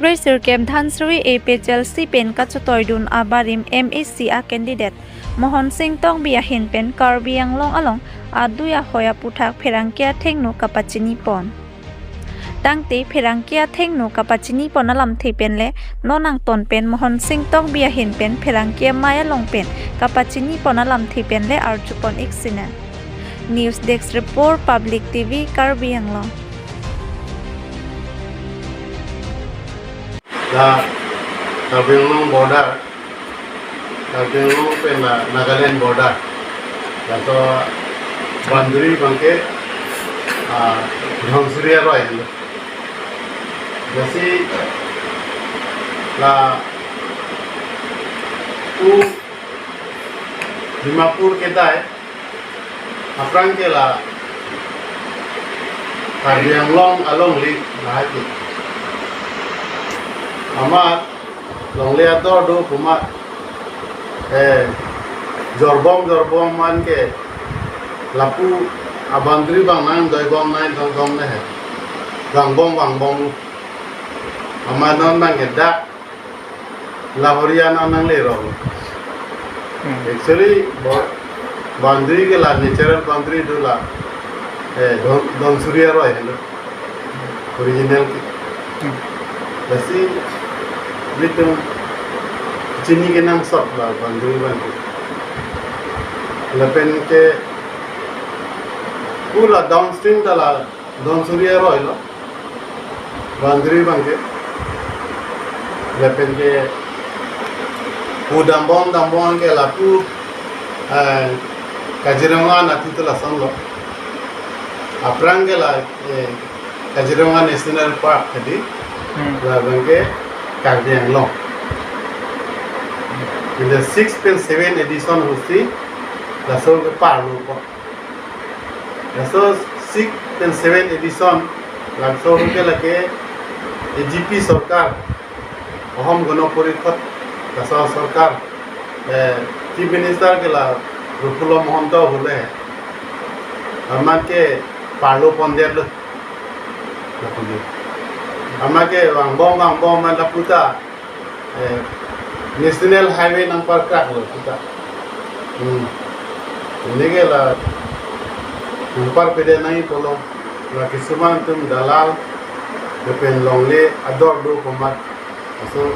Racer Kem Dhansri A Chelsea Pen Kachutoidun Abarim MSC A candidate Mohon Singh Tong Biahin Pen Karbi Anglong Along Aduya Hoya Puthak Pherangkia Thengnu Kapachini Pon Tangte Pherangkia Thengnu Kapachini Pon Alam The Pen Le Nonang Ton Pen Mohon Singh Tong Biahin Pen Pherangkia Maya Long Pen Kapachini Pon Alam The Pen Le Arjupon Iksina News Desk Report Public TV Karbi Anglong Karbi Anglong border, Karbi Anglong पे नागालैंड border, तो बंदरी बंके धनसुरिया रॉय जैसे ला दिमापुर के दाए अपरांग के ला Karbi Anglong along ली नाहती Amat longlea do pumat jorbom man ke lapu abandri bang nang doi bom nang dong ne bang bom amat non bang ke dak lahoriana nang le ro actually bandri ke la natural bandri do la don surya ro hello original basi Litung Cini ke nang sop lah bandui bantu. Lepen ke pula downstream tala down surya roy lo bandui bangke. Lepen ke dambong ke lapu Kaziranga nati tala sang lo. Aprang ke la Kaziranga National Park tadi. Lah bangke Karbi Anglong. In the 6th and 7th edition husti la so ke parlo ko. La so 6th and 7th edition la so ke la ke AGP sarkar aham gano porikhot la so sarkar chief minister ke la Rupulo Mohanto hole aman ke parlo ponder lo Amake bang bom man la puta national highway nang par crack lo puta ini ke la par pede nai polo la kisuman tum dalal depen longle ador do komat so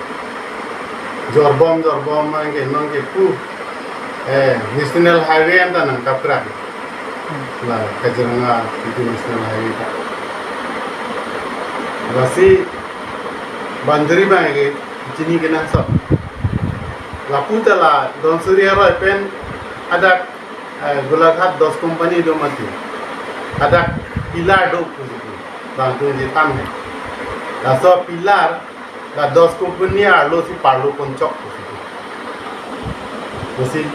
jorbom man ke non ke pu national highway anta nang kapra la Kaziranga itu national highway ta Basi bandari bange Cini ke nang sop lapu tala don surya roy pen ada golaghat 10 company do mati ada pilar do pusiku bantu je tam hai la so pilar la 10 company arlo si parlo koncok pusiku pusi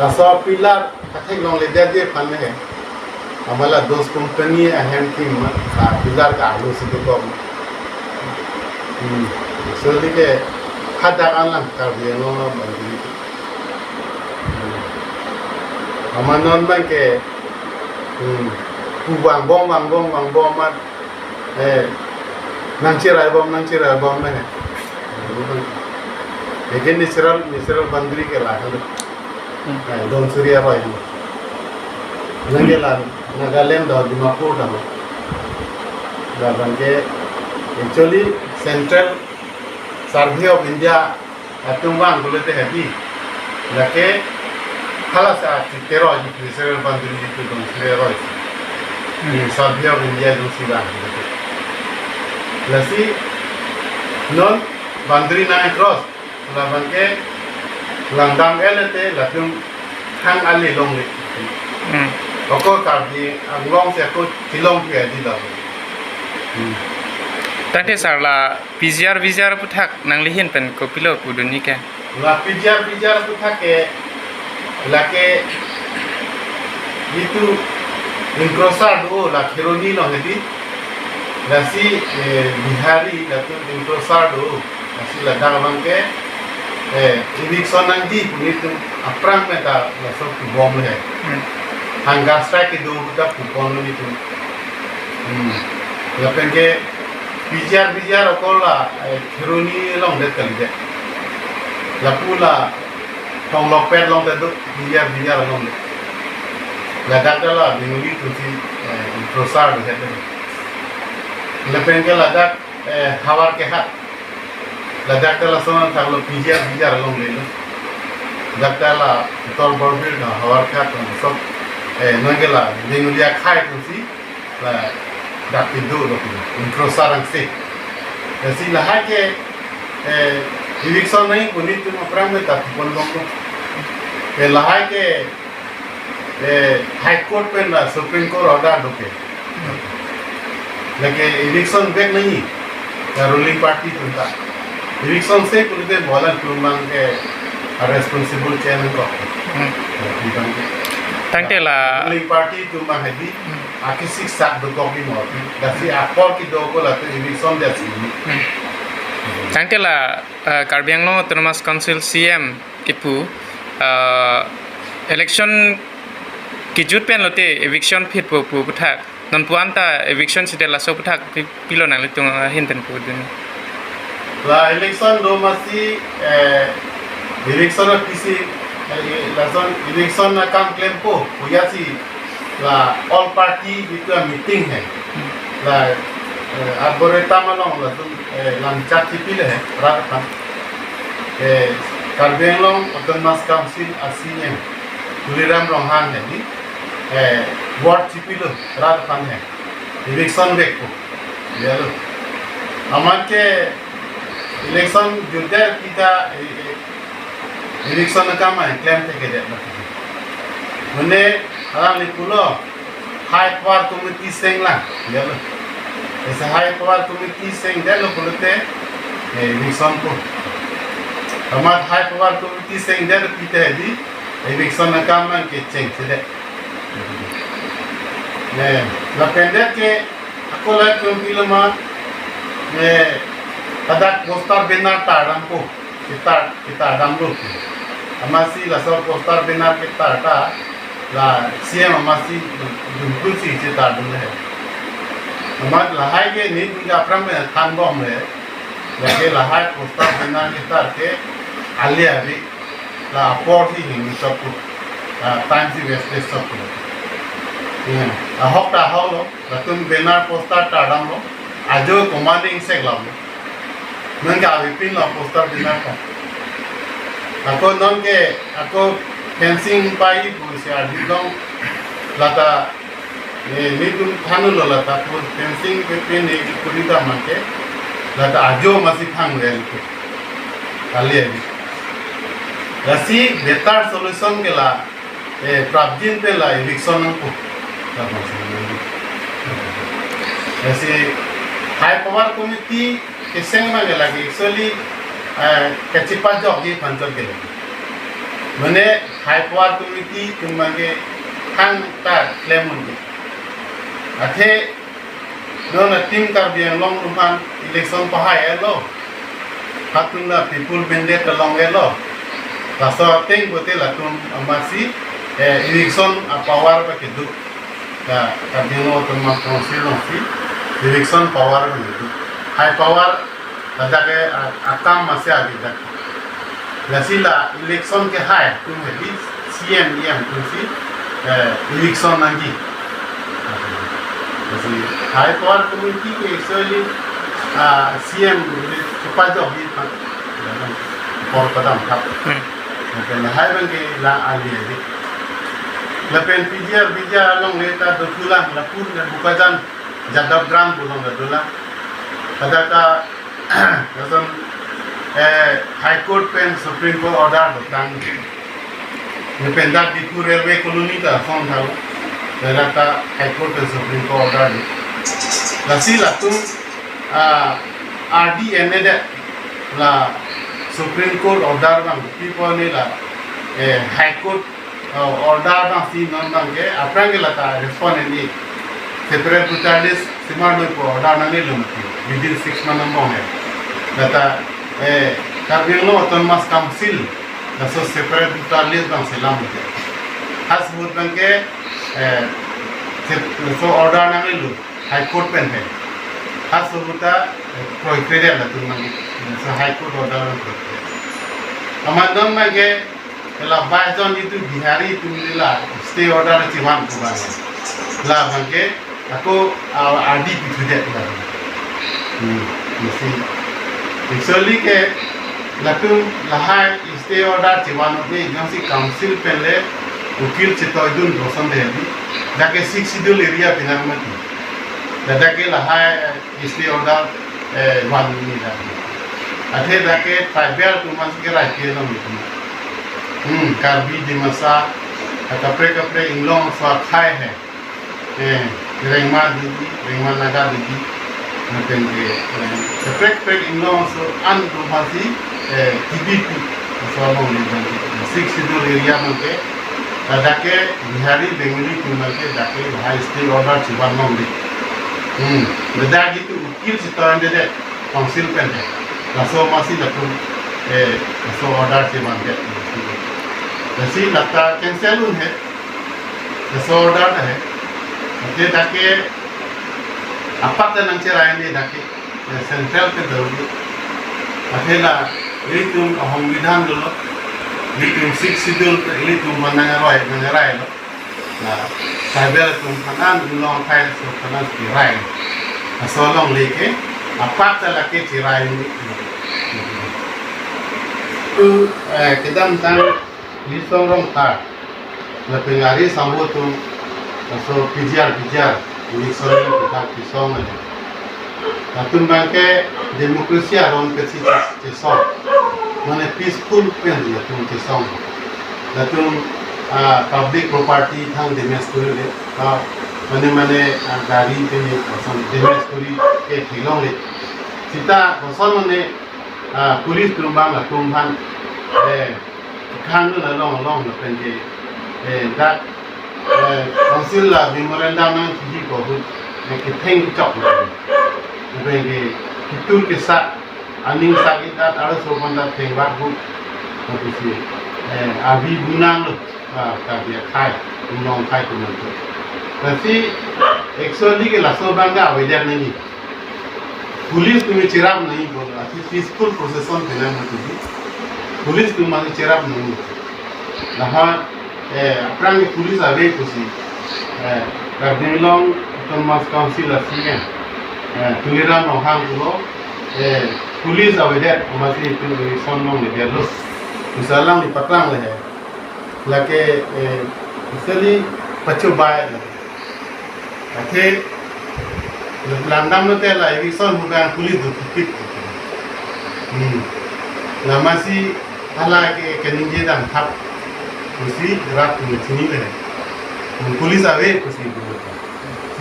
la so pilar kathek long le de phan hai amala 10 company ahem team pilar ka arlo si ko so dike khada alam Karbi Anglong bandri amanon bangke bang bom man nang cirai bom ne again natural bandri ke la don surya roy nangela Nagaland do Dimapur da bangke actually Central Survey of India atungwang bolete happy lake khala sa tero ji Israel bandri ji to Israel Survey of India do sila lasi non bandri na cross la banke langdam elete latung hang ali long le oko Karbi Anglong se ko tilong ke di da Tante sarla pijar puthak nang lihin pen ko pilo kuduni ke la pijar puthak ke lake itu inkrosar do la kheroni no hedi lasi bihari la tu inkrosar do lasi la dang ke eviction nang di punitu aprang meta la so bom le hangasta ke do da kupon ni tu la penge PGR okola Kiruni long det kali de la pula tong lokpet long de PGR long de la dakta la binguli tu si prosar de de la penke la dak hawar ke hat la dakta la sonan thaglo PGR long de dakta la tor borbir na hawar ke hat sob nangela bingulia khai tu si la dak pindu lo prosar ang si si la ha ke eviction nahi kuni tu apram में तक बोल दो के लहाई के high court पे ना supreme court order दोके लेकिन eviction बैक नहीं रूलिंग पार्टी तुमका eviction से कुलते बोलन तुमंग के रेस्पॉन्सिबल चेयरमैन को tangte la रूलिंग पार्टी तुमंग है दी आके सिक्स सात दो कॉपी मोती दफी आकोर की दो को लाते eviction दे सी tangte la Karbi Anglong Autonomous Council CM ipu election kijut pen lote eviction fit pu puthak non puanta eviction sidela so puthak pilo nang litung hinten pu dun la election do masi election kisi election na kam claim po huyasi la all party itu meeting hai la arboreta malong la tum lancar tipil hai rakan Karbi Anglong Autonomous Council ACM Tuliram Ronghan hai ni ward tipil rakan hai election dekho yalo amar ke election judar kita election ka mai claim theke de mane haram likulo high power committee sengla yalo ऐसा high power committee से इंदर लोग बोलते हैं इलेक्शन को हमारे high power committee से इंदर पीते हैं दी इलेक्शन में काम में के चेंज से दे ने लपेंडर के अकोला कमिटी लोग मां ने अदा पोस्टर बिना तारम को kita adam लोग हमारी लासो पोस्टर बिना के तारता ला सीएम हमारी दुर्गुल सी चिता दुले है हमारे लहाई के नींद का अपना में थान बॉम है लेकिन लहाई पोस्टर बिना नितार के आलिया भी ला अपोर्ट ही नहीं सब कुछ टाइम से वेस्टेज सब कुछ हॉक टा हाउ लो तुम बिना पोस्टर टाड़म लो आजो कमांडिंग से ग्लाम लो नंगे आविपिन लो पोस्टर बिना का ako non ke ako fencing pai busi adidong lata ni tu thanu lo lata pur fencing pe pe ne kulita make lata ajo masi thang rel ko kali abi rasi better solution ke la prabjin pe la eviction ko rasi high power committee ke seng ma lagi actually kecipa jog di pancor ke mane high power committee kumage hang ta lemon ke athe nona team Karbi Anglong ruman election pahai elo hatuna people mandate along elo raso ting bote la tum amasi election power ba ke du ka Karbi Anglong Autonomous Council si election power ba du high power ada ke akam masih ada dak lasila election ke hai tum di CM tu si election nanti jadi high power committee ke actually CM cepat jauh di por padam kap mungkin high bang ke la ali di lepen PTKA long leta dotulang lapun dan bukajan jadab gram bulong dotulang ada Lasan High Court pen Supreme Court order datang. Dependat di railway colony ka phone tha. Derata High Court pen Supreme Court order di. Lasi latung RDNA de la Supreme Court order bang people ni la High Court order bang si non bang ke aprang ke lata respond ni separate brutalis simano ko order na ni lumti. Within 6 months bang hai. Data Karbi Anglong Autonomous Council so separate brutalis bang selam ke. Has buat bang ke so order na ni lu High Court pen hai. Hasuta prohibted la tu mani so high court order amadam mage la bajon itu bihari tu la stay order ti wan ko ba la bange ako adi pithude la mesti actually ke la tu la high stay order ti wan de agency council pele ukil chitoidun rosan de dake 6 schedule area pinamati dake la high stay order wan ni da athe dake tribal tu mas ke right ke no Karbi di masa kapre Anglong swa khai hai rengma naga digi naten ke kapre Anglong so an tu masi TBP so mo ni six schedule area mate dake bihari bengali tu mate dake high stay order chiban mo ni bedagi tu ukil sitan de council pen laso masi latu so order chiban de जैसे लगता कैंसिल है डिसऑर्डर है ते ताके अपत नंचे रायने ताके सेंट्रल पे दौड़ अथेला ये तुम संविधान लो ये तुम 6 शेड्यूल ये तुम मनंगराय लो ना ट्राइबल तुम खनान लॉन्ग फाइल सो खनान की राय असो लॉन्ग लेके अपत लके चिराय तो kedam tang lisong rong ta la pengari sambo tu so pijar lisong rong ta pisong ne atun bangke demokrasi aron pesi song mane peaceful pen dia tu song atun public property thang demes kuri le mane gari pe ni son demes kuri ke thilong le sita son mane police tumbang la tumbang khang la long la pen ke that council la memorandum na ji ko hu ke theng chok la pen ke kitur ke sa aning sa ita ara so banda theng ba hu ko si abi bunang lo ka dia khai long khai ko man to tapi actually ke la so banga weather nahi police तुम्हें चिराग नहीं बोला कि पीसफुल प्रोसेसन देना मत दी पुलिस तुम्हारे चिराग नहीं लहा अपरांग पुलिस आवे कुछ कार्बी एंगलोंग टोमास काउंसिल असीगे तुलेरा नोहांग को पुलिस आवे दे हमारी तुम्हें सोनों में दे लो मिसालांग नि पत्रांग ले है लके इसलिए पच्चू बाय अथे landam no tela eviction bukan kulit tu tipik la masih ala ke keninje dan thap kusi rat tu sini le pulis ave kusi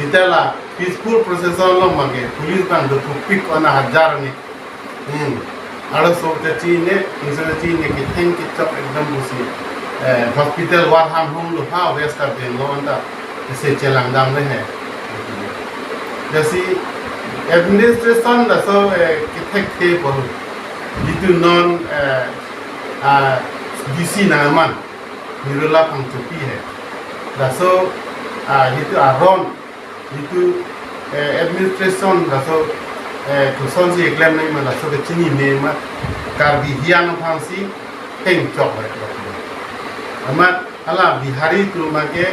kita la peaceful procession lo mage pulis bang do tipik ona hajar ni aro so te chine insana chine ke thank ki chop ekdam kusi hospital war ham home lo ha west ka ben lo anda se chelang dam le hai जैसे एडमिनिस्ट्रेशन दसो किथे थे पर जितु non DC Naaman निरला पंचपी है दसो जितु आरोन जितु एडमिनिस्ट्रेशन दसो कुशन से एक्लेम नहीं माला सो के चिनी ने मा कार्बी हियान फांसी हेंग चौक है अमा अला बिहारी तुमा के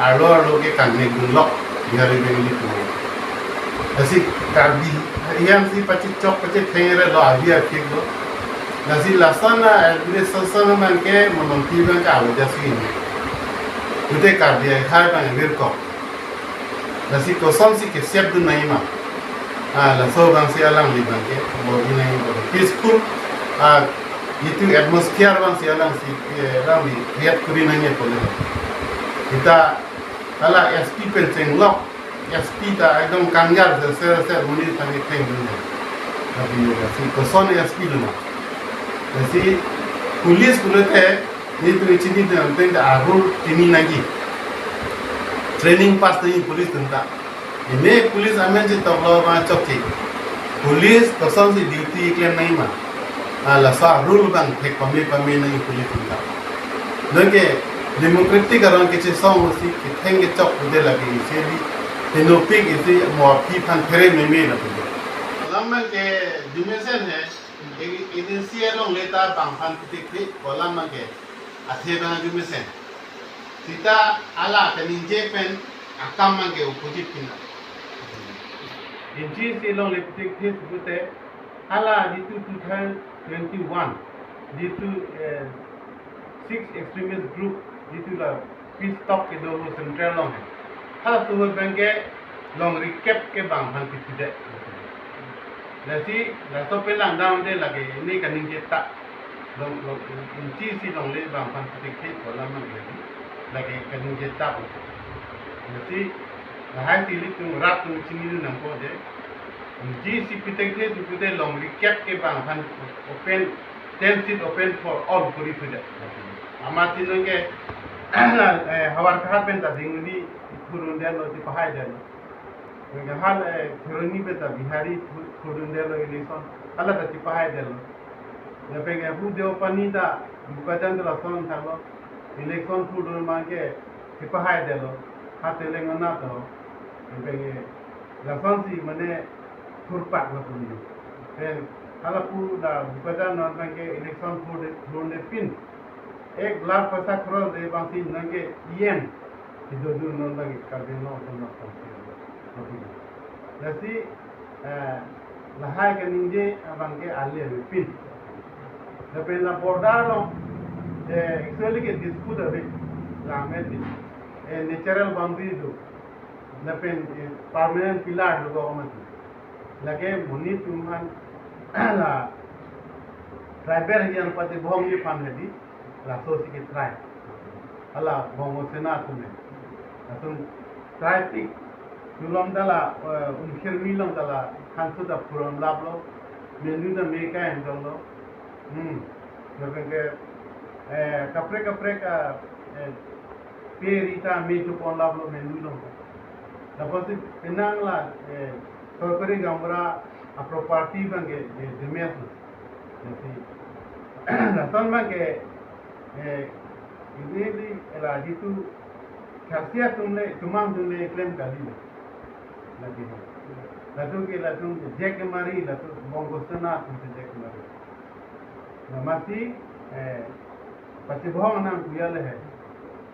आलो के काने गुलक बिहारी बेंगली तुमा ऐसी Karbi yang si pacit cok pacit tengere lo avia kek lo nasi lasana administration man ke mononti ban ka awaja si ni ute karbi khai ban vir ko nasi koson si ke sep du nahi ma la so ban si alang li ban ke bo di nahi bo peaceful itu atmosphere ban si alang si ram li create kuri nahi ko le kita ala SP pen lo SP ta एकदम कांगार से मुनी तंगे थेंग दुने अभी होगा सी कोसन SP लना ऐसी पुलिस पुलते ये तो इचनी ते आरो तिनी नागी ट्रेनिंग पास नहीं पुलिस तंता इने पुलिस हमें जे तबला मा चौकी पुलिस कोसन से ड्यूटी के नहीं मा लसा रूल बन फेक पमे नहीं पुलिस तंता लगे डेमोक्रेटिक करन के सॉन्ग होसी के थेंगे चौक दे लगे इसे भी Hinopik itu mau pipan kere meme lah tu. Lama ke dimension है ini siapa leta bangpan titik lama ke akhir bang dimension. Kita ala keninje pen akam mang ke opposite pina. Inji si long leptik titik sebute ala di 2021 di tu six extremist group di tu la peace talk ke dulu central long. Hala suhut bangke long recap ke bang han tidak. Nasi laso pelang down de lagi ini kaning kita long inci si long le bang han tidak kolam lagi kaning kita. Nasi lahai sili tu rat tu sini nampo je. Inci si pitek tu long recap ke bang han open 10 seat open for all kuri tidak. Amat sini ke hawar kahapen ta dingli kurun delo di pahai delo dengan hal kuruni beta bihari kurun delo election ala ta di pahai delo ya pengen bujo panita bukan delo son thalo election kurun mangke di pahai delo hate lengona to pengen la sonsi mane kurpak la puni pen ala pu da bukan non mangke election kurun de pin एक लाख पैसा करोड़ दे बाकी नंगे yen itu dulu non lagi Karbi Anglong jadi lahai ke ninje abang ke alih pin tapi na border lo actually ke dispute ada lama di natural boundary itu tapi permanent pillar itu government lagi muni tuhan la tribal yang pada bohong di family la sosi ke tribe ala bohong senat tu Atung traffic tulom dala umkhir milong dala kansu da puron lablo menu da meka endolo ke kapre ka perita meju pon lablo menu long dapat penang la korkori gamra a property bange demes jadi nasan bange ini di la itu khasiat तुमने क्लेम कर ली लगी है लतु के लतु जैक मारी लतु बोंगोसना तुमसे जैक मारी नमस्ती पतिभोग नाम कुयल है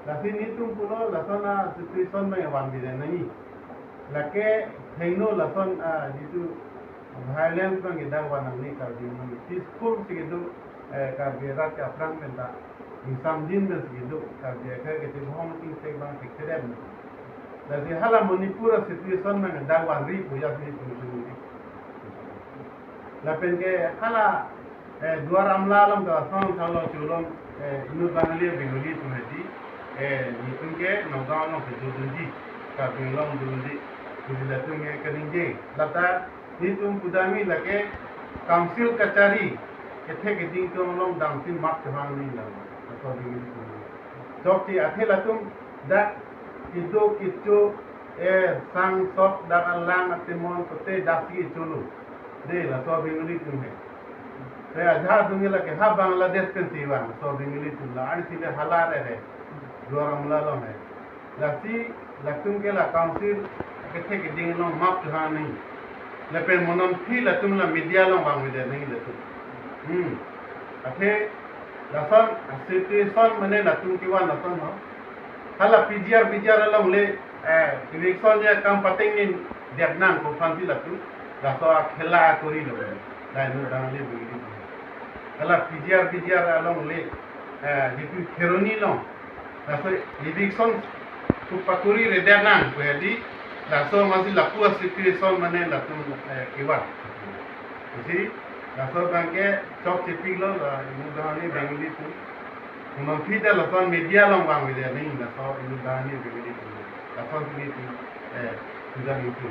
लसी नी तुम पुलो लसना सिचुएशन में वन भी नहीं लके थैनो लसन जितु वायलेंस में गिदा वन नहीं कर दी पीसफुल से गिदु कर बेरा के अपरांग में दा Samjin dan segitu kerja kerja kita bohong tinggi bang tikterem. Jadi halam Manipur situation mana dakwah ribu ya ni tu. Lapen ke hala dua ramla alam ka sang kalau culum inu bangli benguli tu hadi ni tu ke nogau no ke judunji ka benglong judunji jadi tu ke keninje. Lata ni tu kudami lage council kachari kethe ke ding tu long damsin mak thang ni la. Jok ti akhir latung dak itu sang sok dak alang atimon kote dasi chulu de la so bingli tumhe te ajha dungila ke ha Bangladesh kan siwan so bingli tulla ani sile halare hai doram la lo hai dasi latung ke la council ke the ke ding no map ha nahi la pe monon thi latung la media lo bang de nahi latu akhir Lasan situation mana latung kiwan lasan no. Hala PGR alam le election ya kam pateng ni Vietnam ko fanti latung. Laso khela tori lo. Dai no dang le bigi. Hala PGR alam le ditu kheroni lo. Laso election tu paturi le Vietnam ko di laso masih laku situation mana latung kiwan. Jadi Laso bangke chok chipik lo inu dahani bengli tu. Umang kita laso media long bang video ni laso inu dahani bengli tu. Laso ni tu sudah itu.